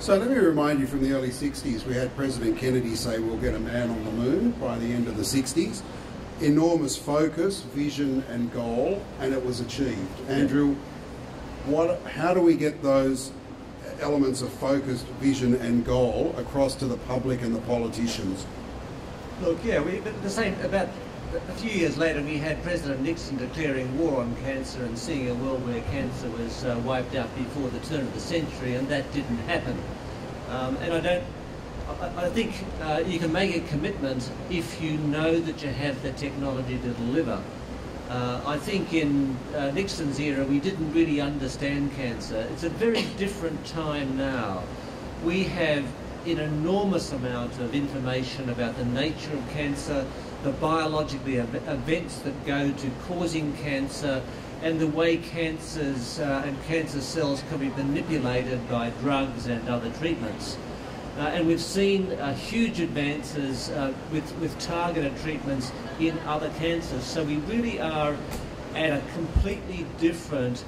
So let me remind you, from the early 60s, we had President Kennedy say we'll get a man on the moon by the end of the 60s. Enormous focus, vision and goal, and it was achieved. Andrew, how do we get those elements of focus, vision and goal across to the public and the politicians? Look, yeah, the same, about a few years later we had President Nixon declaring war on cancer and seeing a world where cancer was wiped out before the turn of the century, and that didn't happen. And I think you can make a commitment if you know that you have the technology to deliver. I think in Nixon's era we didn't really understand cancer. It's a very different time now. We have an enormous amount of information about the nature of cancer, the biological events that go to causing cancer, and the way cancers and cancer cells can be manipulated by drugs and other treatments. And we've seen huge advances with targeted treatments in other cancers. So we really are at a completely different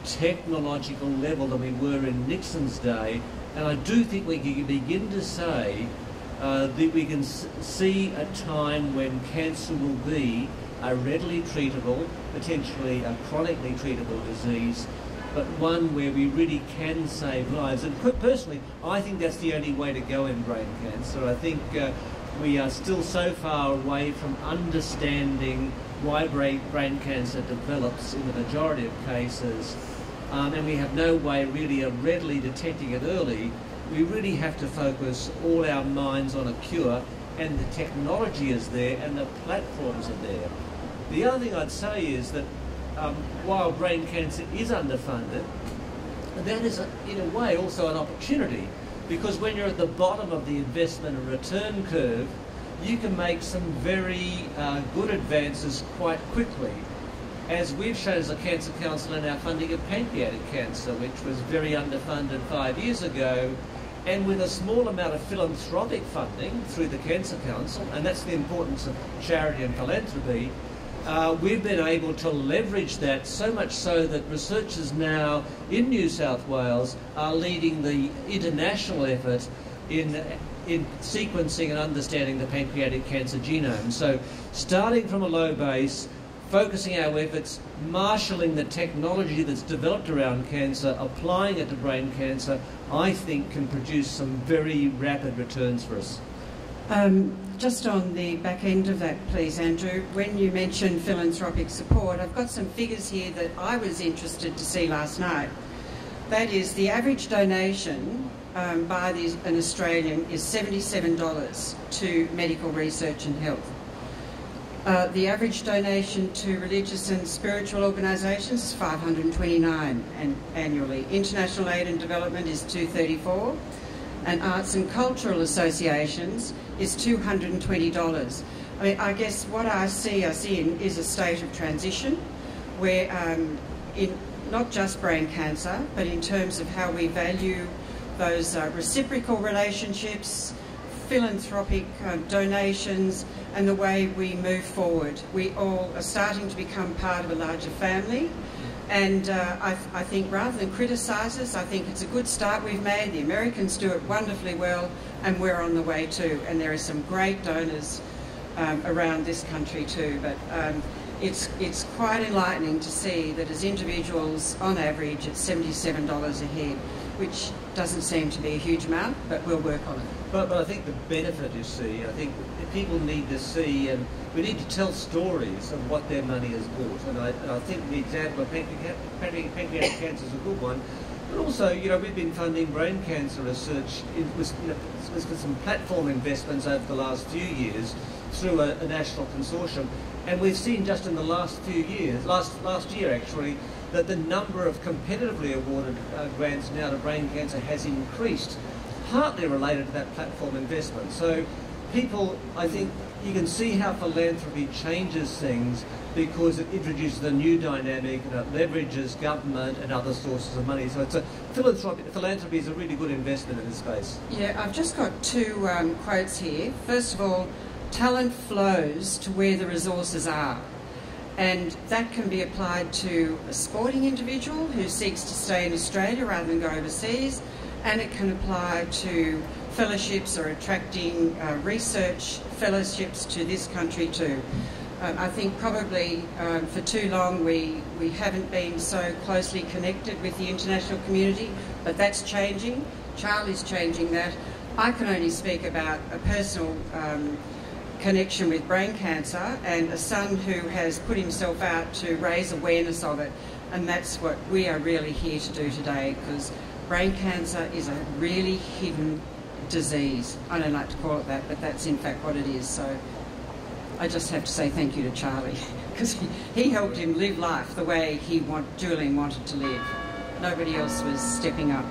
technological level than we were in Nixon's day. And I do think we can begin to say that we can see a time when cancer will be a readily treatable, potentially a chronically treatable disease, but one where we really can save lives. And personally, I think that's the only way to go in brain cancer. I think we are still so far away from understanding why brain cancer develops in the majority of cases, and we have no way really of readily detecting it early. We really have to focus all our minds on a cure, and the technology is there and the platforms are there. The other thing I'd say is that while brain cancer is underfunded, that is in a way also an opportunity, because when you're at the bottom of the investment and return curve, you can make some very good advances quite quickly. As we've shown as a Cancer Council in our funding of pancreatic cancer, which was very underfunded 5 years ago, and with a small amount of philanthropic funding through the Cancer Council, and that's the importance of charity and philanthropy, we've been able to leverage that, so much so that researchers now in New South Wales are leading the international effort in sequencing and understanding the pancreatic cancer genome. So starting from a low base, focusing our efforts, marshalling the technology that's developed around cancer, applying it to brain cancer, I think can produce some very rapid returns for us. Just on the back end of that, please, Andrew, when you mentioned philanthropic support, I've got some figures here that I was interested to see last night. That is, the average donation by an Australian is $77 to medical research and health. The average donation to religious and spiritual organisations is $529 annually. International aid and development is $234, and arts and cultural associations is $220. I mean, I guess what I see us in is a state of transition where, in not just brain cancer, but in terms of how we value those reciprocal relationships, philanthropic donations, and the way we move forward. We all are starting to become part of a larger family, and I think rather than criticise us, I think it's a good start we've made. The Americans do it wonderfully well, and we're on the way too, and there are some great donors around this country too, but it's quite enlightening to see that as individuals, on average, it's $77 a head, which doesn't seem to be a huge amount, but we'll work on it. But I think the benefit you see, I think people need to see, and we need to tell stories of what their money has bought. And I think the example of pancreatic cancer is a good one. But also, you know, we've been funding brain cancer research with some platform investments over the last few years through a national consortium. And we've seen just in the last few years, last year actually, that the number of competitively awarded grants now to brain cancer has increased, partly related to that platform investment. So people, I think, you can see how philanthropy changes things because it introduces a new dynamic and it leverages government and other sources of money. So it's philanthropy is a really good investment in this space. Yeah, I've just got two quotes here. First of all, talent flows to where the resources are. And that can be applied to a sporting individual who seeks to stay in Australia rather than go overseas, and it can apply to fellowships or attracting research fellowships to this country too. I think probably for too long we haven't been so closely connected with the international community, but that's changing. Charlie's changing that. I can only speak about a personal connection with brain cancer and a son who has put himself out to raise awareness of it, and that's what we are really here to do today, because brain cancer is a really hidden disease. I don't like to call it that, but that's in fact what it is. So I just have to say thank you to Charlie, because he helped him live life the way Julian wanted to live. Nobody else was stepping up.